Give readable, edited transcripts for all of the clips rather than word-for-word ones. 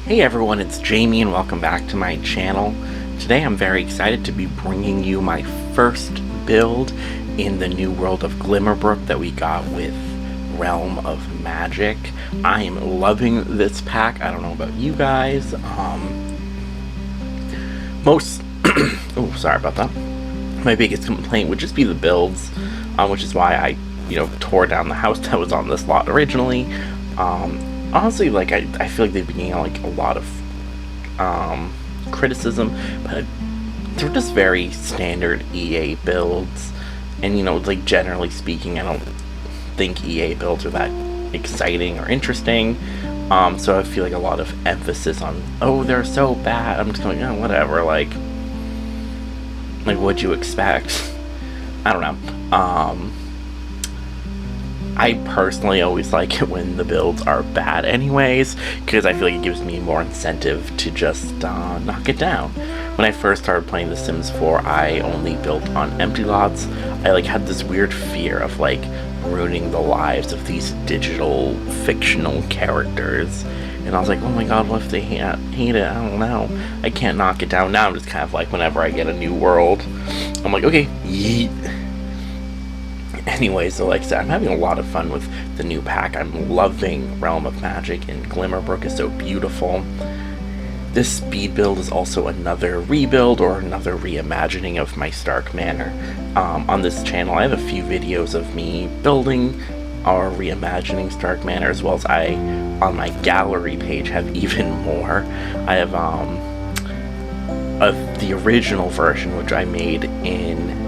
Hey everyone, it's Jamie and welcome back to my channel. Today I'm very excited to be bringing you my first build in the new world of Glimmerbrook that we got with Realm of Magic. I am loving this pack. I don't know about you guys. Oh, sorry about that. My biggest complaint would just be the builds, which is why I, tore down the house that was on this lot originally. Honestly, I feel like they've been getting a lot of criticism, but they're just very standard EA builds, and generally speaking, I don't think EA builds are that exciting or interesting. So I feel like a lot of emphasis on, oh, they're so bad. I'm just going, oh, whatever. Like what'd you expect? I don't know. I personally always like it when the builds are bad anyways, because I feel like it gives me more incentive to just knock it down. When I first started playing The Sims 4, I only built on empty lots. I had this weird fear of ruining the lives of these digital fictional characters. And I was like, oh my god, what if they hate it? I don't know. I can't knock it down. Now I'm just kind of whenever I get a new world, I'm like, okay, yeet. Anyway, so like I said, I'm having a lot of fun with the new pack. I'm loving Realm of Magic, and Glimmerbrook is so beautiful. This speed build is also another rebuild or another reimagining of my Stark Manor. On this channel, I have a few videos of me building or reimagining Stark Manor, as well as on my gallery page, have even more. I have of the original version, which I made in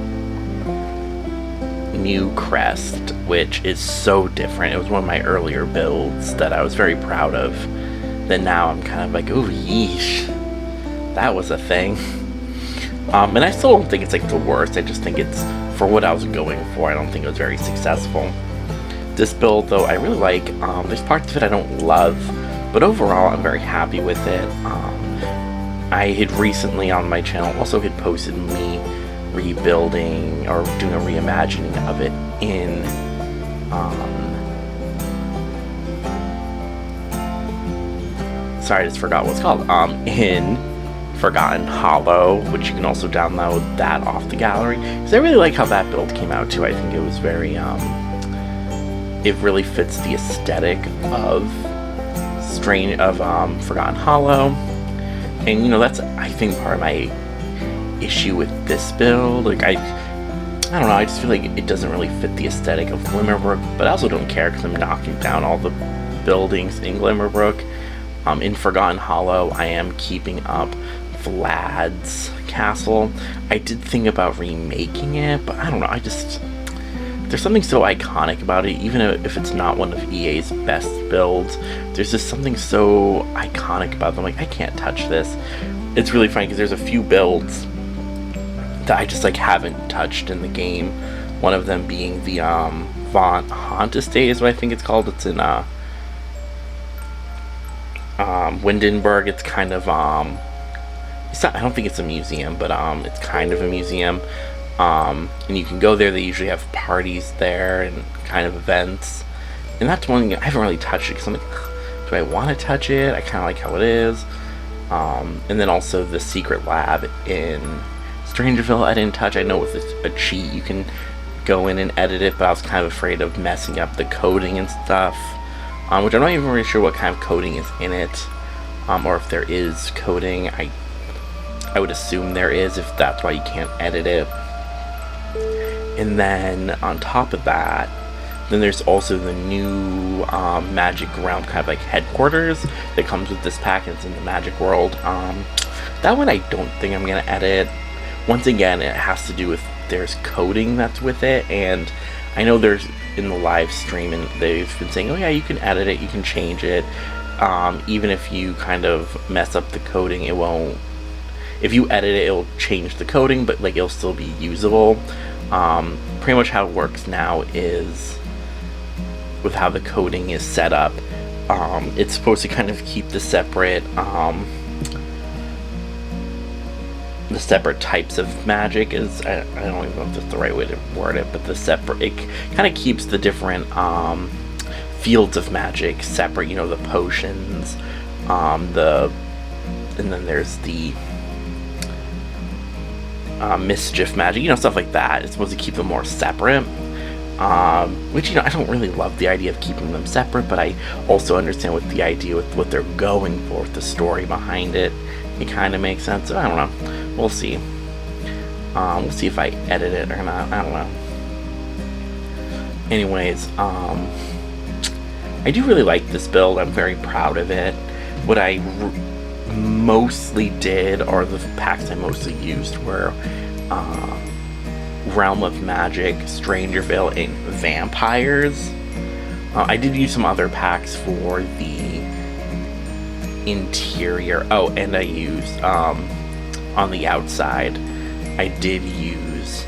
New Crest, which is so different. It was one of my earlier builds that I was very proud of. Then now I'm kind of like, oh yeesh, that was a thing. And I still don't think it's the worst. I just think it's, for what I was going for, I don't think it was very successful. This build though, I really like. There's parts of it I don't love, but overall I'm very happy with it. I had recently on my channel also had posted me rebuilding or doing a reimagining of it in sorry, I just forgot what it's called, in Forgotten Hollow, which you can also download that off the gallery, because I really like how that build came out too. I think it was very it really fits the aesthetic of Forgotten Hollow, and that's, I think, part of my issue with this build. I don't know, I just feel like it doesn't really fit the aesthetic of Glimmerbrook, but I also don't care because I'm knocking down all the buildings in Glimmerbrook. In Forgotten Hollow, I am keeping up Vlad's castle. I did think about remaking it, but I don't know, there's something so iconic about it. Even if it's not one of EA's best builds, there's just something so iconic about them. I can't touch this. It's really funny because there's a few builds that I just haven't touched in the game. One of them being the Haunt Estate is what I think it's called. It's in Windenburg. It's kind of it's not, I don't think it's a museum, but it's kind of a museum. And you can go there. They usually have parties there and kind of events. And that's one thing I haven't really touched it because I'm like, do I want to touch it? I kind of like how it is. And then also the secret lab in Strangerville I didn't touch. I know with a cheat you can go in and edit it, but I was kind of afraid of messing up the coding and stuff, which I'm not even really sure what kind of coding is in it, or if there is coding. I would assume there is, if that's why you can't edit it. And then on top of that, then there's also the new Magic Realm kind of headquarters that comes with this pack, and it's in the Magic World. That one I don't think I'm going to edit. Once again, it has to do with, there's coding that's with it, and I know there's in the live stream, and they've been saying, oh yeah, you can edit it, you can change it. Even if you kind of mess up the coding, it won't, if you edit it, it'll change the coding, but it'll still be usable. Pretty much how it works now is, with how the coding is set up, it's supposed to kind of keep the separate types of magic is, I don't even know if that's the right way to word it, but it kind of keeps the different fields of magic separate, the potions, The and then there's the mischief magic, stuff like that. It's supposed to keep them more separate. Which, I don't really love the idea of keeping them separate, but I also understand with the idea with what they're going for, with the story behind it. It kind of makes sense. I don't know. We'll see. We'll see if I edit it or not. I don't know. Anyways, I do really like this build. I'm very proud of it. What I mostly did, or the packs I mostly used, were Realm of Magic, Strangerville, and Vampires. I did use some other packs for the interior. Oh, and I used, on the outside, I did use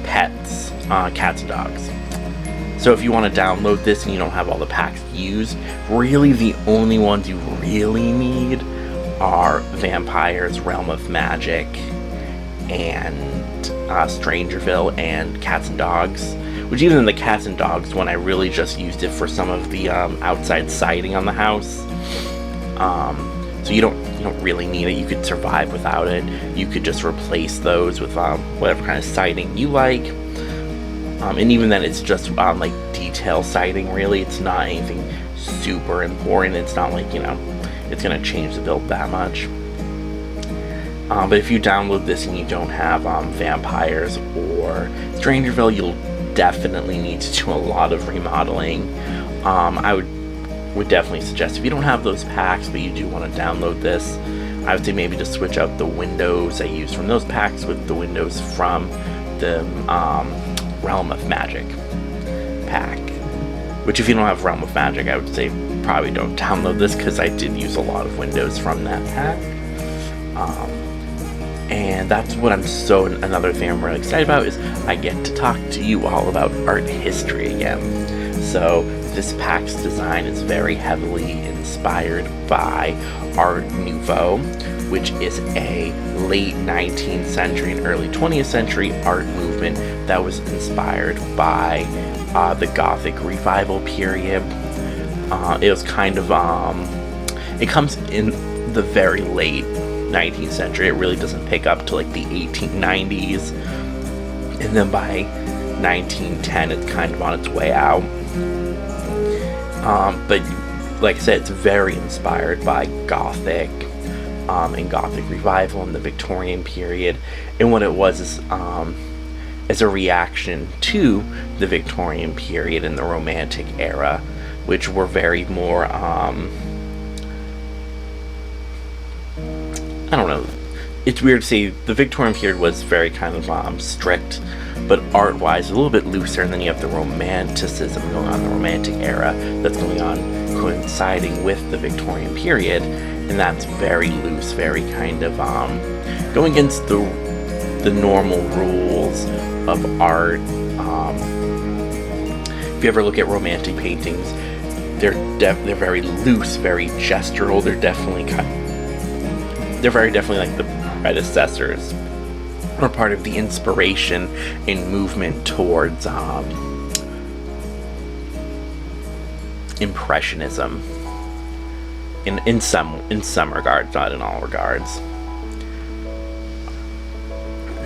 pets, cats and dogs. So if you want to download this and you don't have all the packs used, really the only ones you really need are Vampires, Realm of Magic, and Strangerville, and Cats and Dogs. Which, even in the Cats and Dogs one, I really just used it for some of the outside siding on the house. So you don't really need it. You could survive without it. You could just replace those with whatever kind of siding you like. And even then, it's just like detail siding. Really, it's not anything super important. It's not like it's gonna change the build that much. But if you download this and you don't have Vampires or Strangerville, you'll definitely need to do a lot of remodeling. I would definitely suggest, if you don't have those packs but you do want to download this, I would say maybe just switch out the windows I use from those packs with the windows from the Realm of Magic pack. Which, if you don't have Realm of Magic, I would say probably don't download this, because I did use a lot of windows from that pack. And that's what another thing I'm really excited about is I get to talk to you all about art history again. So this pack's design is very heavily inspired by Art Nouveau, which is a late 19th century and early 20th century art movement that was inspired by the Gothic Revival period. It was kind of, it comes in the very late 19th century. It really doesn't pick up to like the 1890s, and then by 1910 it's kind of on its way out. But like I said, it's very inspired by Gothic and Gothic Revival in the Victorian period. And what it was is as a reaction to the Victorian period and the Romantic era, which were very more I don't know. It's weird to say the Victorian period was very kind of strict, but art-wise a little bit looser, and then you have the Romanticism going on, the Romantic era that's going on coinciding with the Victorian period, and that's very loose, very kind of going against the normal rules of art. If you ever look at Romantic paintings, they're very loose, very gestural. They're very definitely like the predecessors, or part of the inspiration and movement towards Impressionism. In some regards, not in all regards.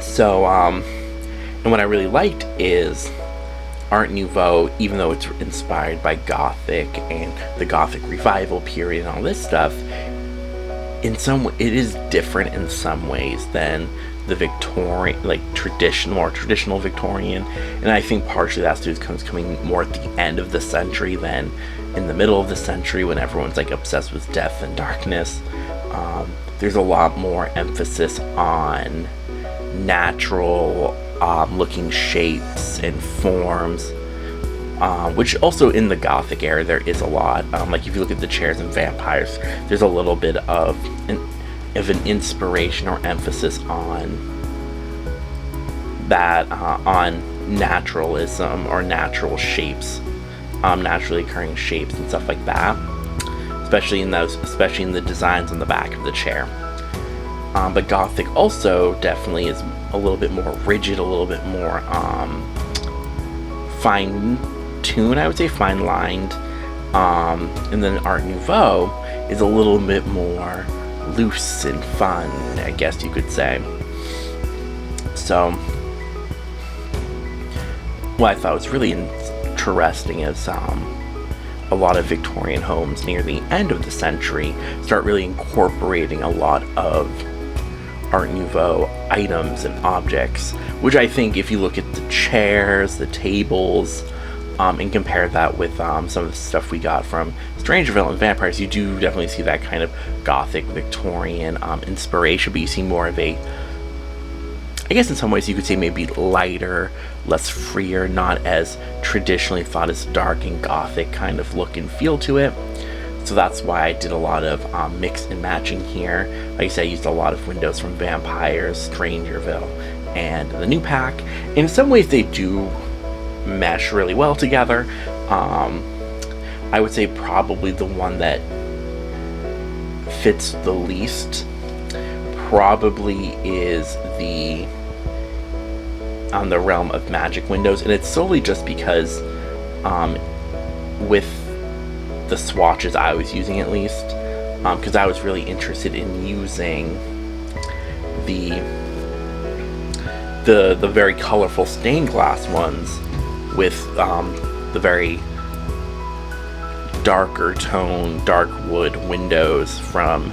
So, and what I really liked is Art Nouveau, even though it's inspired by Gothic and the Gothic Revival period and all this stuff, it is different in some ways than the Victorian, like more traditional Victorian, and I think partially that's due to coming more at the end of the century than in the middle of the century, when everyone's like obsessed with death and darkness. There's a lot more emphasis on natural looking shapes and forms, which also in the Gothic era there is a lot. Like if you look at the chairs and Vampires, there's a little bit of an inspiration or emphasis on that, on naturalism or natural shapes, naturally occurring shapes and stuff like that, especially in the designs on the back of the chair. But Gothic also definitely is a little bit more rigid, a little bit more fine-tuned, I would say, fine-lined. And then Art Nouveau is a little bit more loose and fun, I guess you could say. So what I thought was really interesting is a lot of Victorian homes near the end of the century start really incorporating a lot of Art Nouveau items and objects, which I think if you look at the chairs, the tables, and compare that with some of the stuff we got from Strangerville and Vampires, you do definitely see that kind of Gothic Victorian inspiration, but you see more of a, I guess in some ways you could say maybe lighter, less freer, not as traditionally thought as dark and Gothic kind of look and feel to it. So that's why I did a lot of mix and matching here. Like I said, I used a lot of windows from Vampires, Strangerville, and the new pack. In some ways they do mesh really well together. I would say probably the one that fits the least probably is the on the realm of magic windows, and it's solely just because with the swatches I was using, at least because I was really interested in using the very colorful stained glass ones with the very darker tone, dark wood windows from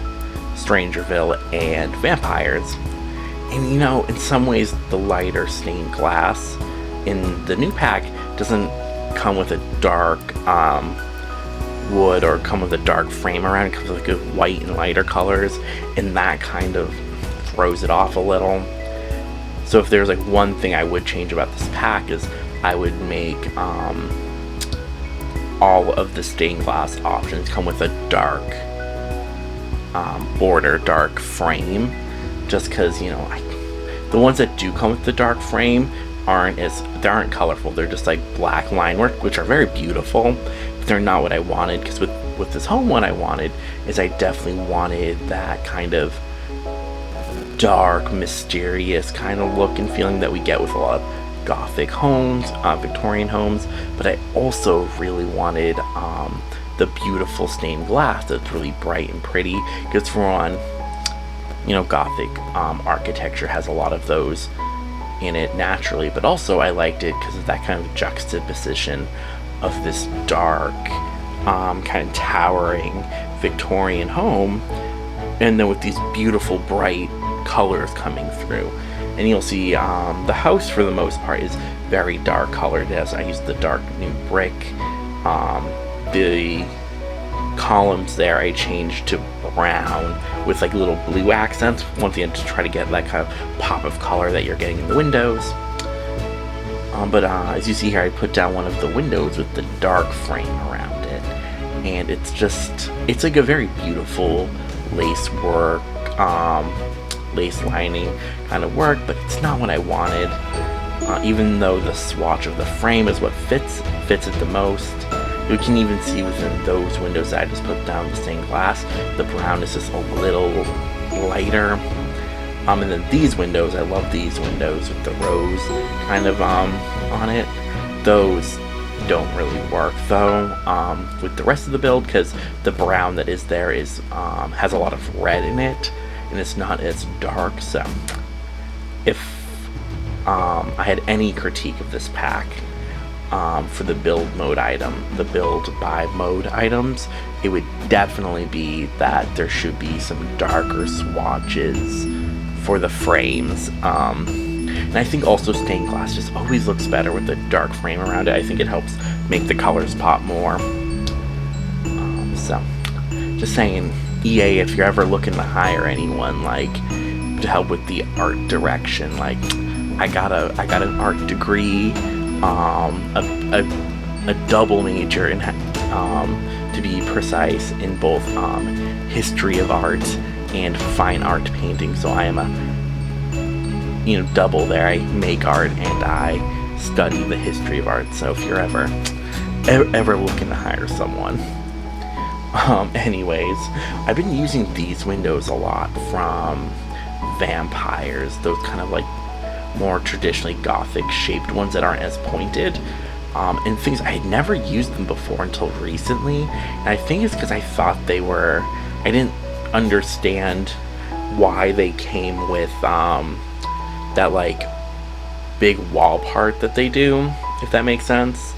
Strangerville and Vampires. And you know, in some ways the lighter stained glass in the new pack doesn't come with a dark wood or come with a dark frame around it. It comes with like white and lighter colors, and that kind of throws it off a little. So if there's like one thing I would change about this pack is I would make all of the stained glass options come with a dark border, dark frame, just because, you know, the ones that do come with the dark frame they aren't colorful. They're just like black line work, which are very beautiful, but they're not what I wanted. Because with this home, what I wanted is I definitely wanted that kind of dark, mysterious kind of look and feeling that we get with a lot of Gothic homes, Victorian homes, but I also really wanted the beautiful stained glass that's really bright and pretty, because for one, you know, Gothic architecture has a lot of those in it naturally, but also I liked it because of that kind of juxtaposition of this dark, kind of towering Victorian home, and then with these beautiful bright colors coming through. And you'll see the house for the most part is very dark colored, as I used the dark new brick. The columns there I changed to brown with like little blue accents, once again to try to get that kind of pop of color that you're getting in the windows. But as you see here, I put down one of the windows with the dark frame around it, and it's like a very beautiful lace work, lace lining kind of work, but it's not what I wanted. Even though the swatch of the frame is what fits it the most. You can even see within those windows that I just put down the stained glass, the brown is just a little lighter. And then these windows, I love these windows with the rose kind of on it. Those don't really work though with the rest of the build, because the brown that is there is has a lot of red in it, and it's not as dark. So if I had any critique of this pack for the build by mode items, it would definitely be that there should be some darker swatches for the frames. And I think also stained glass just always looks better with a dark frame around it. I think it helps make the colors pop more. So just saying, EA, if you're ever looking to hire anyone like to help with the art direction, like I got an art degree, a double major in to be precise, in both history of art and fine art painting. So I am a double there. I make art and I study the history of art. So if you're ever looking to hire someone, anyways, I've been using these windows a lot from Vampires, those kind of like more traditionally Gothic shaped ones that aren't as pointed, and things I had never used them before until recently. And I think it's because I thought they were I didn't understand why they came with that like big wall part that they do, if that makes sense.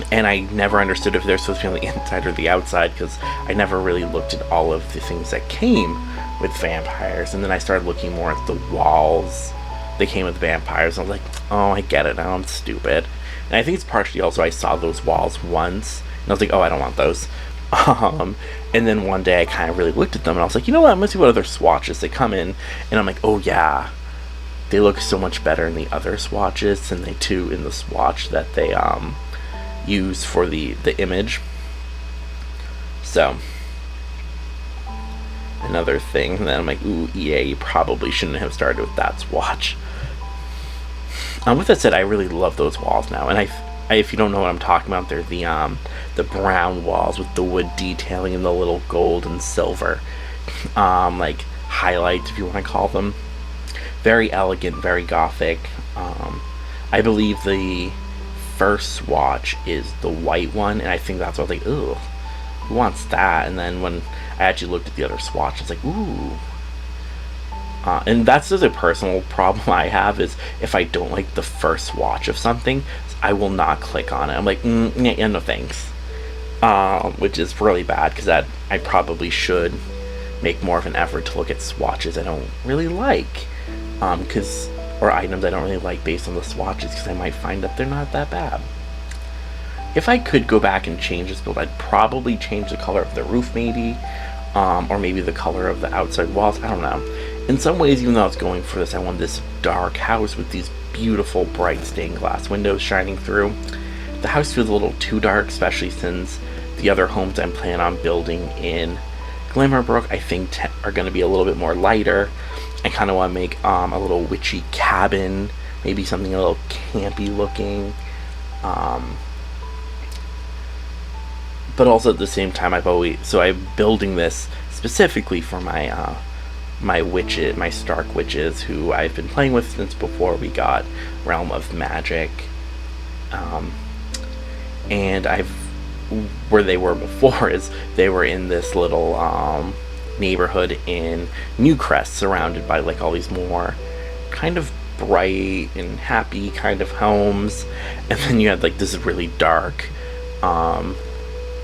And I never understood if they're supposed to be on the inside or the outside, because I never really looked at all of the things that came with vampires. And then I started looking more at the walls that came with vampires. And I was like, oh, I get it now. I'm stupid. And I think it's partially also I saw those walls once, and I was like, oh, I don't want those. And then one day I kind of really looked at them, and I was like, you know what? I'm gonna see what other swatches they come in. And I'm like, oh yeah, they look so much better in the other swatches than they do in the swatch that they use for the image. So another thing that I'm like, ooh, EA, you probably shouldn't have started with that swatch. With that said, I really love those walls now, and I, if you don't know what I'm talking about, they're the brown walls with the wood detailing and the little gold and silver like highlights, if you want to call them. Very elegant, very gothic. I believe the first swatch is the white one, and I think that's what I was like, ooh, who wants that? And then when I actually looked at the other swatch, I was like, ooh. And that's just a personal problem I have, is if I don't like the first swatch of something, I will not click on it. I'm like, yeah, no thanks. Which is really bad, because that I probably should make more of an effort to look at swatches I don't really like, or items I don't really like based on the swatches, because I might find that they're not that bad. If I could go back and change this build, I'd probably change the color of the roof, maybe, or maybe the color of the outside walls. I don't know. In some ways, even though I was going for this, I wanted this dark house with these beautiful bright stained glass windows shining through. The house feels a little too dark, especially since the other homes I'm planning on building in Glimmerbrook, I think, are going to be a little bit more lighter. I kind of want to make a little witchy cabin, maybe something a little campy looking. But also at the same time, I'm building this specifically for my my Stark witches, who I've been playing with since before we got Realm of Magic. And where they were before is they were in this little neighborhood in Newcrest, surrounded by like all these more kind of bright and happy kind of homes, and then you had like this really dark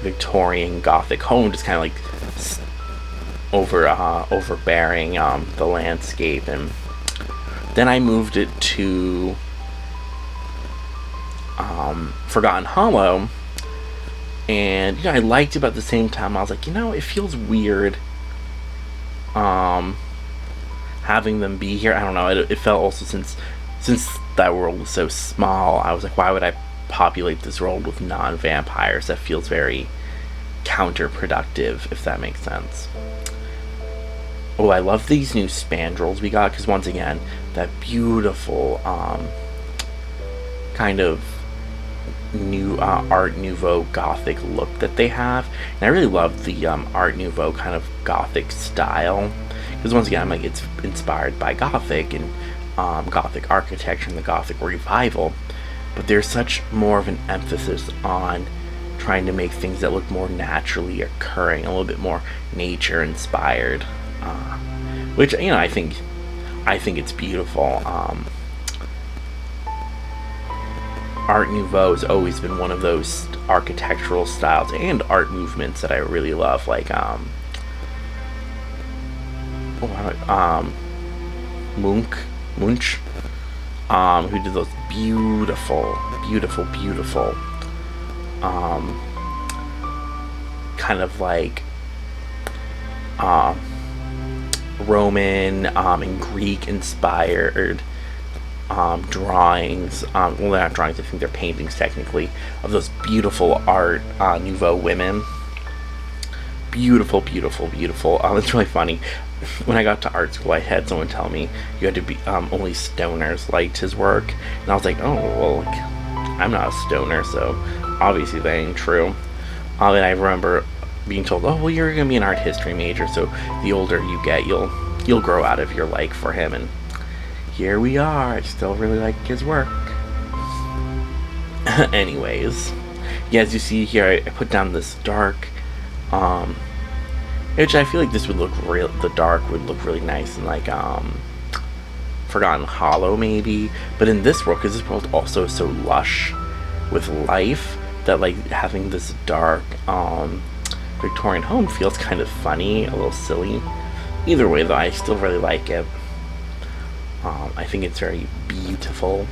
Victorian Gothic home, just kind of like overbearing the landscape. And then I moved it to Forgotten Hollow, and I liked it, but at the same time I was like, it feels weird having them be here. I don't know, it felt also, since that world was so small, I was like, why would I populate this world with non-vampires? That feels very counterproductive, if that makes sense. Oh, I love these new spandrels we got, because once again, that beautiful kind of new Art Nouveau Gothic look that they have. And I really love the Art Nouveau kind of Gothic style, because once again, I'm like, it's inspired by Gothic and Gothic architecture and the Gothic revival, but there's such more of an emphasis on trying to make things that look more naturally occurring, a little bit more nature inspired, which I think it's beautiful. Art Nouveau has always been one of those architectural styles and art movements that I really love, like Munch, who did those beautiful kind of like Roman and Greek inspired drawings, well, they're not drawings, I think they're paintings technically, of those beautiful Art Nouveau women. Beautiful. It's really funny. When I got to art school, I had someone tell me you had to be only stoners liked his work, and I was like, oh well, like, I'm not a stoner, so obviously that ain't true. And I remember being told, oh well, you're gonna be an art history major, so the older you get, you'll grow out of your like for him. And here we are. I still really like his work. Anyways, yeah, as you see here, I put down this dark Which I feel like this would look real. The dark would look really nice in like Forgotten Hollow maybe. But in this world, because this world also is so lush with life, that like having this dark Victorian home feels kind of funny, a little silly. Either way, though, I still really like it. I think it's very beautiful.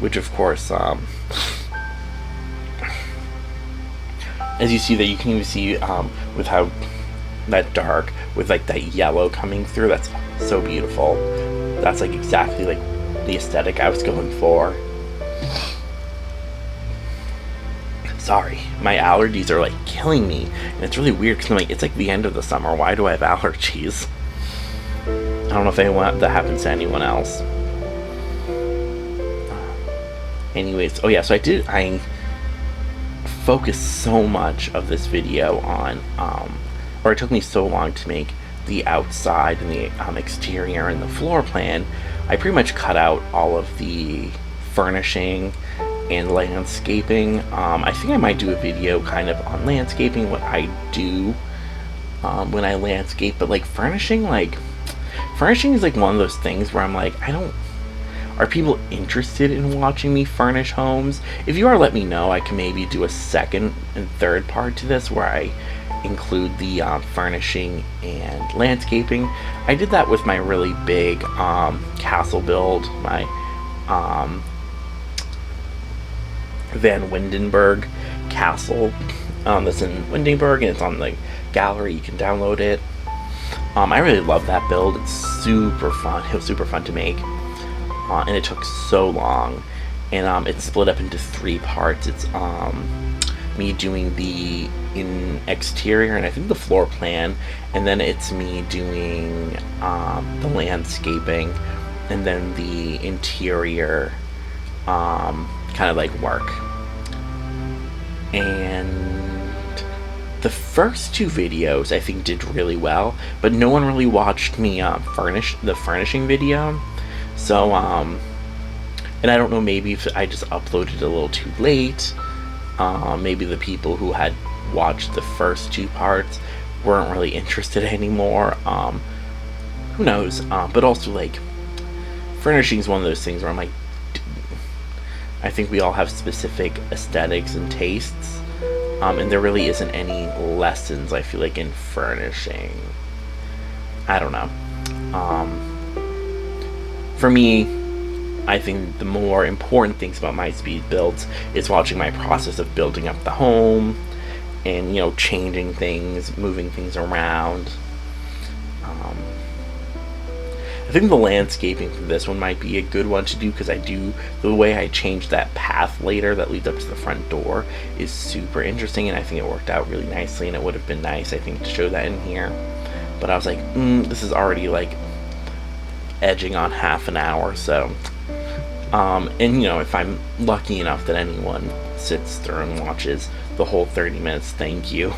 Which, of course, as you see that, you can even see with how that dark with like that yellow coming through. That's so beautiful. That's like exactly like the aesthetic I was going for. Sorry, my allergies are like killing me, and it's really weird because I'm like, it's like the end of the summer. Why do I have allergies? I don't know if that happens to anyone else. Anyways, oh yeah, so I focused so much of this video on, or it took me so long to make the outside and the exterior and the floor plan. I pretty much cut out all of the furnishing and landscaping. I think I might do a video kind of on landscaping, what I do when I landscape, but like furnishing is like one of those things where I'm like, are people interested in watching me furnish homes? If you are, let me know. I can maybe do a second and third part to this where I include the furnishing and landscaping. I did that with my really big castle build, my Van Windenburg castle. That's in Windenburg, and it's on the gallery. You can download it. I really love that build. It's super fun. It was super fun to make. And it took so long, and it's split up into 3 parts. It's me doing the exterior and I think the floor plan, and then it's me doing the landscaping, and then the interior kind of like work. And the first 2 videos I think did really well, but no one really watched me furnish the furnishing video. So, and I don't know, maybe if I just uploaded a little too late, maybe the people who had watched the first 2 parts weren't really interested anymore, who knows, but also, like, furnishing is one of those things where I'm like, I think we all have specific aesthetics and tastes, and there really isn't any lessons, I feel like, in furnishing. I don't know. For me, I think the more important things about my speed builds is watching my process of building up the home and, you know, changing things, moving things around. I think the landscaping for this one might be a good one to do, because the way I changed that path later that leads up to the front door is super interesting, and I think it worked out really nicely, and it would have been nice, I think, to show that in here. But I was like, this is already like edging on half an hour, so and you know, if I'm lucky enough that anyone sits through and watches the whole 30 minutes, thank you.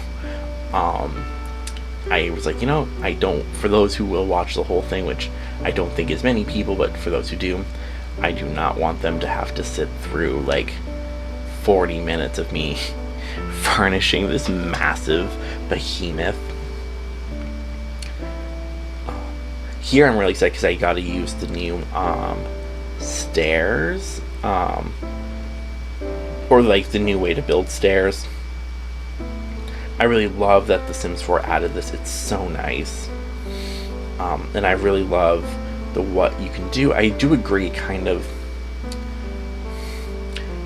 I was like, you know, for those who will watch the whole thing, which I don't think is many people, but for those who do, I do not want them to have to sit through like 40 minutes of me furnishing this massive behemoth. Here I'm really excited because I got to use the new stairs, or like the new way to build stairs. I really love that The Sims 4 added this. It's so nice, and I really love what you can do. I do agree, kind of,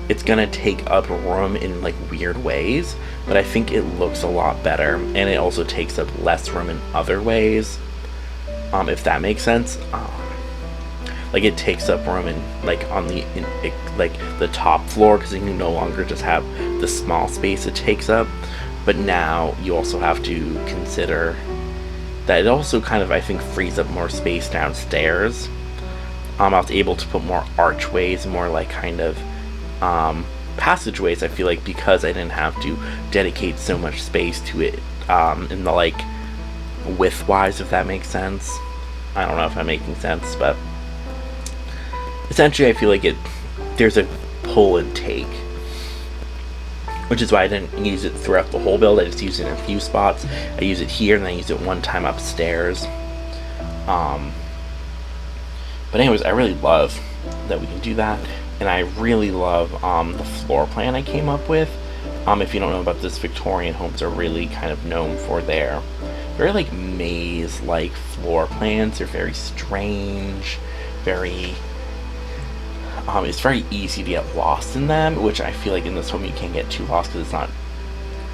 it's gonna take up room in like weird ways, but I think it looks a lot better, and it also takes up less room in other ways. If that makes sense. Like, it takes up room in like on the top floor, because you no longer just have the small space it takes up, but now you also have to consider that it also kind of, I think, frees up more space downstairs. I was able to put more archways, more like kind of passageways, I feel like, because I didn't have to dedicate so much space to it in the like width-wise, if that makes sense. I don't know if I'm making sense, but essentially I feel like there's a pull and take which is why I didn't use it throughout the whole build. I just used it in a few spots. I use it here, and then I used it one time upstairs. But anyways, I really love that we can do that, and I really love the floor plan I came up with. If you don't know about this, Victorian homes are really kind of known for their very like maze-like floor plans. They're very strange, very it's very easy to get lost in them, which I feel like in this home you can't get too lost because it's not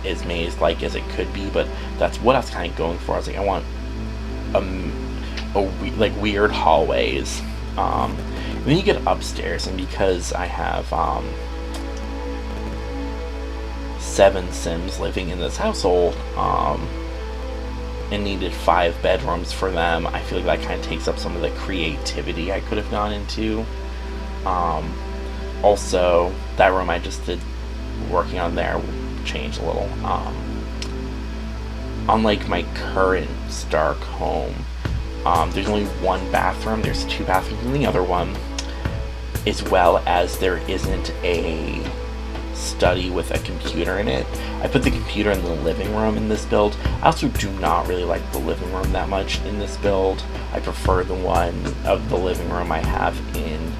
as maze-like as it could be. But that's what I was kind of going for. I was like, I want like weird hallways. And then you get upstairs, and because I have 7 Sims living in this household, and needed 5 bedrooms for them, I feel like that kind of takes up some of the creativity I could have gone into. Also, that room I just did working on there changed a little. Unlike my current Stark home, there's only 1 bathroom. There's 2 bathrooms in the other one, as well as there isn't a study with a computer in it. I put the computer in the living room in this build. I also do not really like the living room that much in this build. I prefer the one of the living room I have in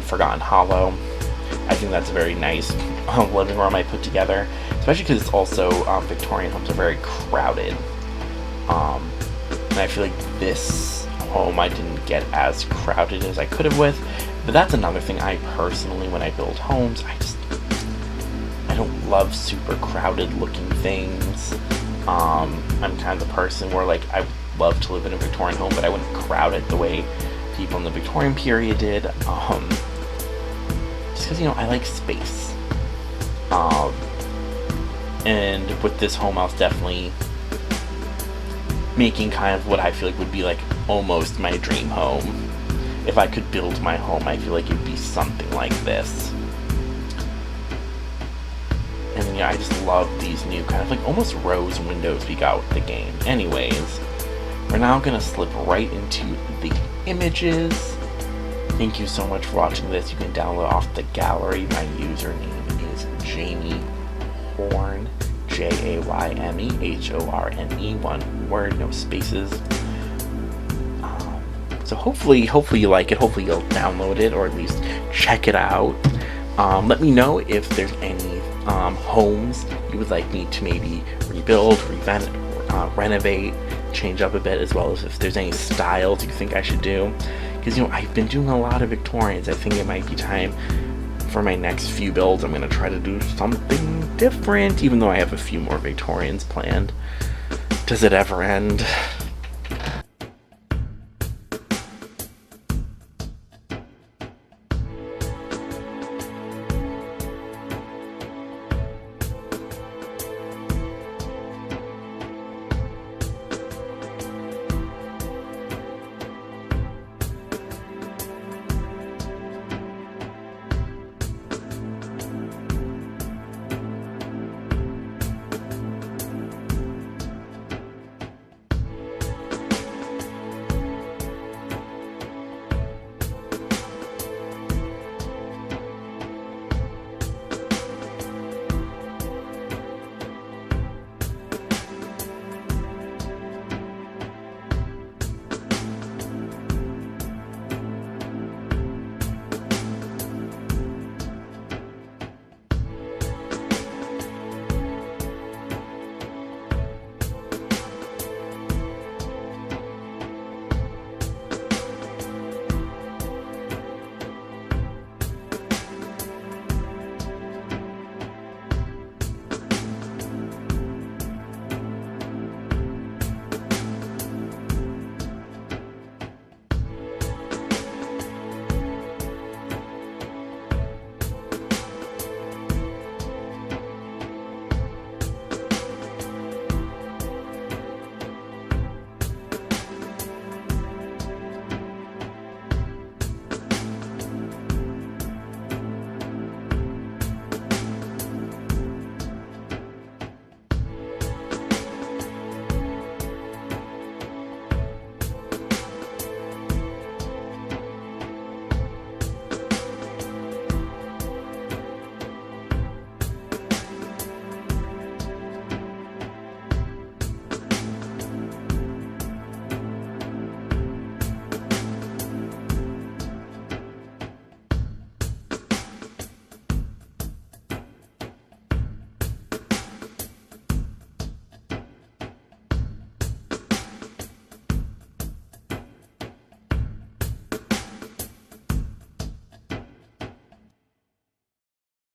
Forgotten Hollow. I think that's a very nice living room I put together, especially because it's also Victorian homes are very crowded, and I feel like this home I didn't get as crowded as I could have with. But that's another thing. I personally, when I build homes, I don't love super crowded looking things. I'm kind of the person where like I would love to live in a Victorian home, but I wouldn't crowd it the way people in the Victorian period did. Just because, I like space. And with this home, I was definitely making kind of what I feel like would be like almost my dream home. If I could build my home, I feel like it'd be something like this. And I just love these new kind of like almost rose windows we got with the game. Anyways, we're now gonna slip right into the images. Thank you so much for watching this. You can download off the gallery. My username is Jaymehorne, Jaymehorne, one word, no spaces. So hopefully you like it. Hopefully you'll download it or at least check it out. Let me know if there's any homes you would like me to maybe rebuild, renovate, change up a bit, as well as if there's any styles you think I should do. Because I've been doing a lot of Victorians. I think it might be time for my next few builds. I'm going to try to do something different, even though I have a few more Victorians planned. Does it ever end?